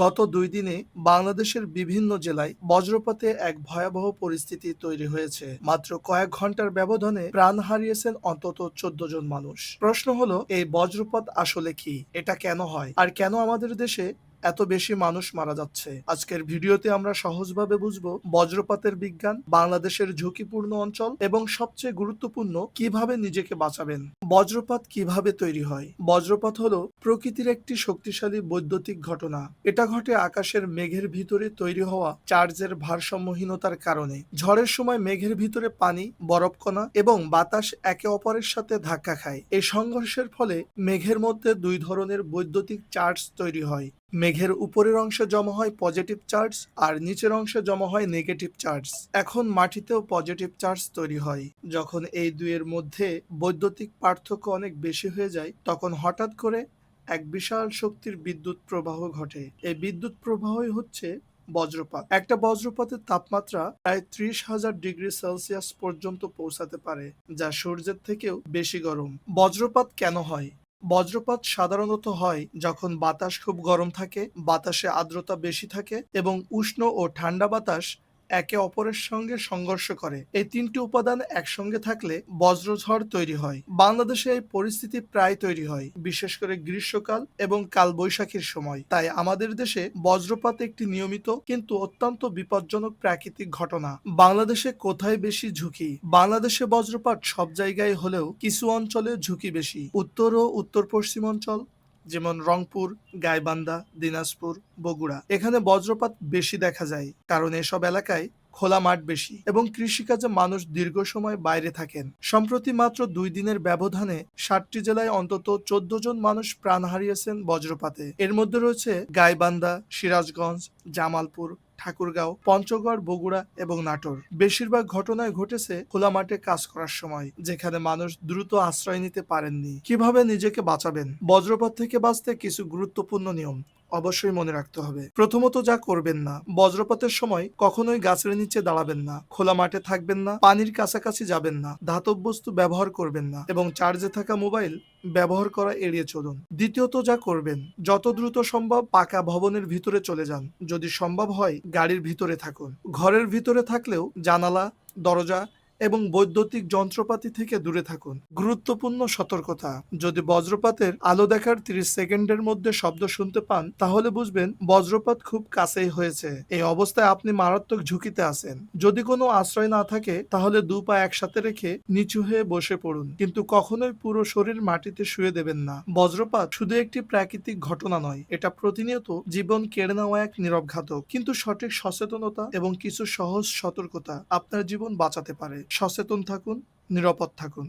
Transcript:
গত ২ দিনে বাংলাদেশের বিভিন্ন জেলায় বজ্রপাতে এক ভয়াবহ পরিস্থিতি তৈরি হয়েছে। মাত্র কয়েক ঘন্টার ব্যবধানে প্রাণ হারিয়েছেন অন্তত ১৪ জন মানুষ। প্রশ্ন হলো, এই বজ্রপাত আসলে কি? এটা কেন হয়? আর কেন আমাদের দেশে এত বেশি মানুষ মারা যাচ্ছে? আজকের ভিডিওতে আমরা সহজভাবে বুঝবো বজ্রপাতের বিজ্ঞান, বাংলাদেশের ঝুঁকিপূর্ণ অঞ্চল এবং সবচেয়ে গুরুত্বপূর্ণ কিভাবে নিজেকে বাঁচাবেন। বজ্রপাত কিভাবে তৈরি হয়? বজ্রপাত হলো প্রকৃতির একটি শক্তিশালী বৈদ্যুতিক ঘটনা। এটা ঘটে আকাশের মেঘের ভিতরে তৈরি হওয়া চার্জের ভারসাম্যহীনতার কারণে। ঝড়ের সময় মেঘের ভিতরে পানি, বরফকণা এবং বাতাস একে অপরের সাথে ধাক্কা খায়। এই সংঘর্ষের ফলে মেঘের মধ্যে দুই ধরনের বৈদ্যুতিক চার্জ তৈরি হয়। মেঘের উপরের অংশে জমা হয় পজিটিভ চার্জ আর নিচের অংশে জমা হয় নেগেটিভ চার্জ। এখন মাটিতেও পজিটিভ চার্জ তৈরি হয়। যখন এই দুইয়ের মধ্যে বৈদ্যুতিক পার্থক্য অনেক বেশি হয়ে যায়, তখন হঠাৎ করে এক বিশাল শক্তির বিদ্যুৎ প্রবাহ ঘটে। এই বিদ্যুৎ প্রবাহই হচ্ছে বজ্রপাত। একটা বজ্রপাতের তাপমাত্রা প্রায় ৩০,০০০ ডিগ্রি সেলসিয়াস পর্যন্ত পৌঁছাতে পারে, যা সূর্যের থেকেও বেশি গরম। বজ্রপাত কেন হয়? বজ্রপাত সাধারণত হয় যখন বাতাস খুব গরম থাকে, বাতাসে আর্দ্রতা বেশি থাকে এবং উষ্ণ ও ঠান্ডা বাতাস একে অপরের সঙ্গে সংঘর্ষ করে। এই তিনটি উপাদান একসঙ্গে থাকলে বজ্রঝড় তৈরি হয়। বাংলাদেশে এই পরিস্থিতি প্রায় তৈরি হয়, বিশেষ করে গ্রীষ্মকাল এবং কালবৈশাখীর সময়। তাই আমাদের দেশে বজ্রপাত একটি নিয়মিত কিন্তু অত্যন্ত বিপজ্জনক প্রাকৃতিক ঘটনা। বাংলাদেশে কোথায় বেশি ঝুঁকি? বাংলাদেশে বজ্রপাত সব জায়গায় হলেও কিছু অঞ্চলে ঝুঁকি বেশি। উত্তর ও উত্তর পশ্চিম অঞ্চল, যেমন রংপুর, গাইবান্ধা, দিনাজপুর, বগুড়া, এখানে বজ্রপাত বেশি দেখা যায়, কারণ এসব এলাকায় খোলা মাঠ বেশি এবং কৃষিকাজে মানুষ দীর্ঘ সময় বাইরে থাকেন। সম্প্রতি মাত্র ২ দিনের ব্যবধানে ৭টি জেলায় অন্তত ১৪ জন মানুষ প্রাণ হারিয়েছেন বজ্রপাতে। এর মধ্যে রয়েছে গাইবান্ধা, সিরাজগঞ্জ, জামালপুর, ঠাকুরগাঁও, পঞ্চগড়, বগুড়া এবং নাটোর। বেশিরভাগ ঘটনায় ঘটেছে খোলা মাঠে কাজ করার সময়, যেখানে মানুষ দ্রুত আশ্রয় নিতে পারেননি। কিভাবে নিজেকে বাঁচাবেন? বজ্রপাত থেকে বাঁচতে কিছু গুরুত্বপূর্ণ নিয়ম অবশ্যই মনে রাখতে হবে। প্রথমত, যা করবেন না। বজ্রপাতের সময় কখনোই গাছের নিচে দাঁড়াবেন না, খোলা মাঠে থাকবেন না, পানির কাছাকাছি যাবেন না, ধাতব বস্তু ব্যবহার করবেন না এবং চার্জে থাকা মোবাইল ব্যবহার করা এড়িয়ে চলুন। দ্বিতীয়ত, যা করবেন, যত দ্রুত সম্ভব পাকা ভবনের ভিতরে চলে যান। যদি সম্ভব হয় গাড়ির ভিতরে থাকুন। ঘরের ভিতরে থাকলেও জানালা, দরজা এবং বৈদ্যুতিক যন্ত্রপাতি থেকে দূরে থাকুন। গুরুত্বপূর্ণ সতর্কতা: যদি বজ্রপাতের আলো দেখার ৩০ সেকেন্ডের মধ্যে শব্দ শুনতে পান, তাহলে বুঝবেন বজ্রপাত খুব কাছেই হয়েছে। এই অবস্থায় আপনি মারাত্মক ঝুঁকিতে আছেন। যদি কোনো আশ্রয় না থাকে, তাহলে ২ পা একসাথে রেখে নিচু হয়ে বসে পড়ুন, কিন্তু কখনোই পুরো শরীর মাটিতে শুয়ে দেবেন না। বজ্রপাত শুধু একটি প্রাকৃতিক ঘটনা নয়, এটা প্রতিনিয়ত জীবন কেড়ে নেওয়া এক নীরব ঘাতক। কিন্তু সঠিক সচেতনতা এবং কিছু সহজ সতর্কতা আপনার জীবন বাঁচাতে পারে। সচেতন থাকুন, নিরাপদ থাকুন।